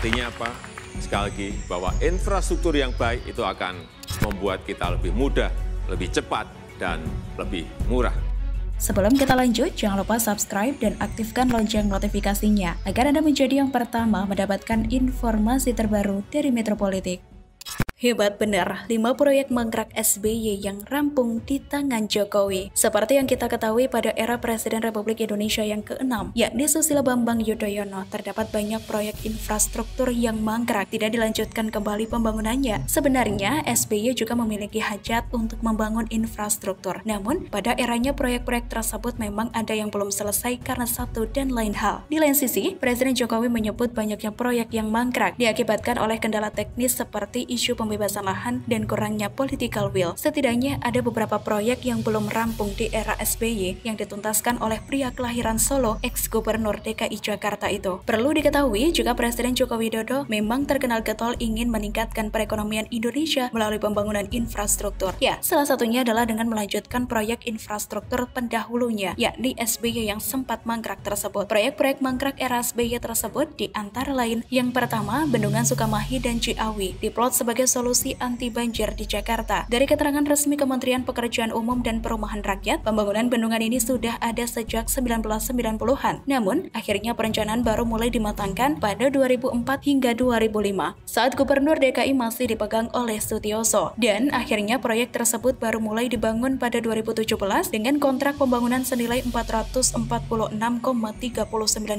Artinya apa? Sekali lagi, bahwa infrastruktur yang baik itu akan membuat kita lebih mudah, lebih cepat, dan lebih murah. Sebelum kita lanjut, jangan lupa subscribe dan aktifkan lonceng notifikasinya agar Anda menjadi yang pertama mendapatkan informasi terbaru dari Metropolitik. Hebat benar, 5 proyek mangkrak SBY yang rampung di tangan Jokowi. Seperti yang kita ketahui pada era Presiden Republik Indonesia yang ke-6, yakni Susilo Bambang Yudhoyono, terdapat banyak proyek infrastruktur yang mangkrak, tidak dilanjutkan kembali pembangunannya. Sebenarnya, SBY juga memiliki hajat untuk membangun infrastruktur. Namun, pada eranya proyek-proyek tersebut memang ada yang belum selesai karena satu dan lain hal. Di lain sisi, Presiden Jokowi menyebut banyaknya proyek yang mangkrak diakibatkan oleh kendala teknis seperti isu pembebasan lahan dan kurangnya political will. Setidaknya ada beberapa proyek yang belum rampung di era SBY yang dituntaskan oleh pria kelahiran Solo, ex-gubernur DKI Jakarta itu. Perlu diketahui juga Presiden Joko Widodo memang terkenal getol ingin meningkatkan perekonomian Indonesia melalui pembangunan infrastruktur. Ya, salah satunya adalah dengan melanjutkan proyek infrastruktur pendahulunya, yakni SBY yang sempat mangkrak tersebut. Proyek-proyek mangkrak era SBY tersebut di antara lain yang pertama, Bendungan Sukamahi dan Ciawi diplot sebagai solusi anti banjir di Jakarta. Dari keterangan resmi Kementerian Pekerjaan Umum dan Perumahan Rakyat, pembangunan bendungan ini sudah ada sejak 1990-an. Namun, akhirnya perencanaan baru mulai dimatangkan pada 2004 hingga 2005, saat Gubernur DKI masih dipegang oleh Sutioso. Dan akhirnya proyek tersebut baru mulai dibangun pada 2017 dengan kontrak pembangunan senilai 446,39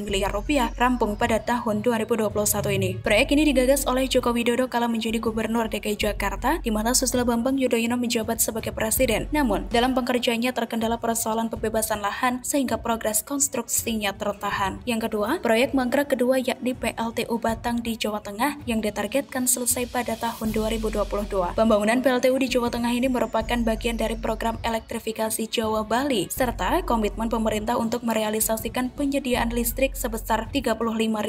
miliar rupiah rampung pada tahun 2021 ini. Proyek ini digagas oleh Joko Widodo kala menjadi Gubernur DKI Jakarta, di mana Susilo Bambang Yudhoyono menjabat sebagai presiden. Namun, dalam pengerjaannya terkendala persoalan pembebasan lahan sehingga progres konstruksinya tertahan. Yang kedua, proyek mangkrak kedua yakni PLTU Batang di Jawa Tengah yang ditargetkan selesai pada tahun 2022. Pembangunan PLTU di Jawa Tengah ini merupakan bagian dari program elektrifikasi Jawa Bali serta komitmen pemerintah untuk merealisasikan penyediaan listrik sebesar 35.000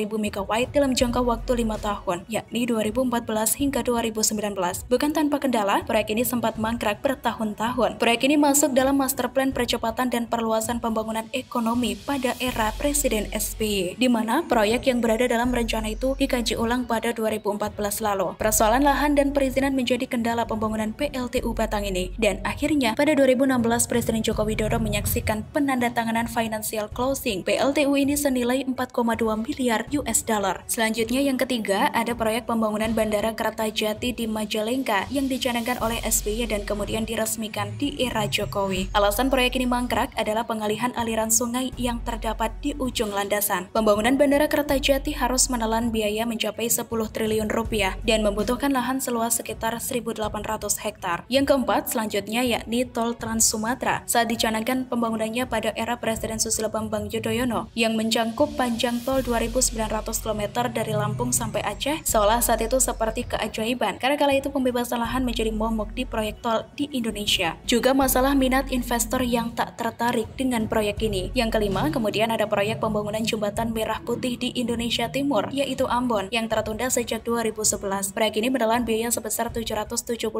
MW dalam jangka waktu 5 tahun, yakni 2014 hingga 2019. Bukan tanpa kendala, proyek ini sempat mangkrak bertahun-tahun. Proyek ini masuk dalam master plan percepatan dan perluasan pembangunan ekonomi pada era Presiden SBY, di mana proyek yang berada dalam rencana itu dikaji ulang pada 2014 lalu. Persoalan lahan dan perizinan menjadi kendala pembangunan PLTU Batang ini, dan akhirnya pada 2016 Presiden Joko Widodo menyaksikan penandatanganan financial closing PLTU ini senilai 4,2 miliar US dollar. Selanjutnya yang ketiga, ada proyek pembangunan Bandara Kertajati di Majalengka yang dicanangkan oleh SBY dan kemudian diresmikan di era Jokowi. Alasan proyek ini mangkrak adalah pengalihan aliran sungai yang terdapat di ujung landasan. Pembangunan Bandara Kertajati harus menelan biaya mencapai 10 triliun rupiah dan membutuhkan lahan seluas sekitar 1.800 hektar. Yang keempat selanjutnya yakni Tol Trans Sumatera saat dicanangkan pembangunannya pada era Presiden Susilo Bambang Yudhoyono yang mencangkup panjang tol 2.900 km dari Lampung sampai Aceh, seolah saat itu seperti keajaiban karena kala itu pembebasan lahan menjadi momok di proyek tol di Indonesia. Juga masalah minat investor yang tak tertarik dengan proyek ini. Yang kelima, kemudian ada proyek pembangunan jembatan merah putih di Indonesia Timur, yaitu Ambon, yang tertunda sejak 2011. Proyek ini menelan biaya sebesar 772,9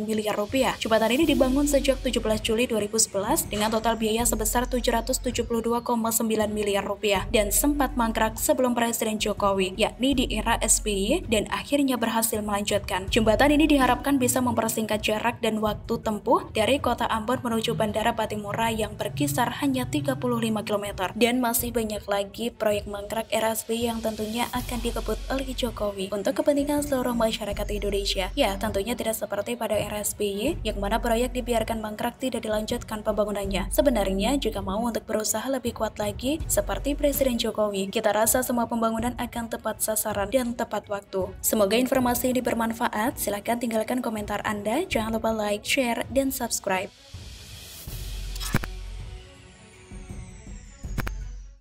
miliar rupiah. Jembatan ini dibangun sejak 17 Juli 2011 dengan total biaya sebesar 772,9 miliar rupiah dan sempat mangkrak sebelum Presiden Jokowi, yakni di era SBY, dan akhirnya berhasil melanjutkan. Jembatan ini diharapkan bisa mempersingkat jarak dan waktu tempuh dari kota Ambon menuju Bandara Patimura yang berkisar hanya 35 km. Dan masih banyak lagi proyek mangkrak era SBY yang tentunya akan dikebut oleh Jokowi untuk kepentingan seluruh masyarakat Indonesia. Ya, tentunya tidak seperti pada era SBY yang mana proyek dibiarkan mangkrak tidak dilanjutkan pembangunannya. Sebenarnya juga mau untuk berusaha lebih kuat lagi seperti Presiden Jokowi. Kita rasa semua pembangunan akan tepat sasaran dan tepat waktu. Semoga informasi ini bermanfaat. Silahkan tinggalkan komentar Anda. Jangan lupa like, share, dan subscribe.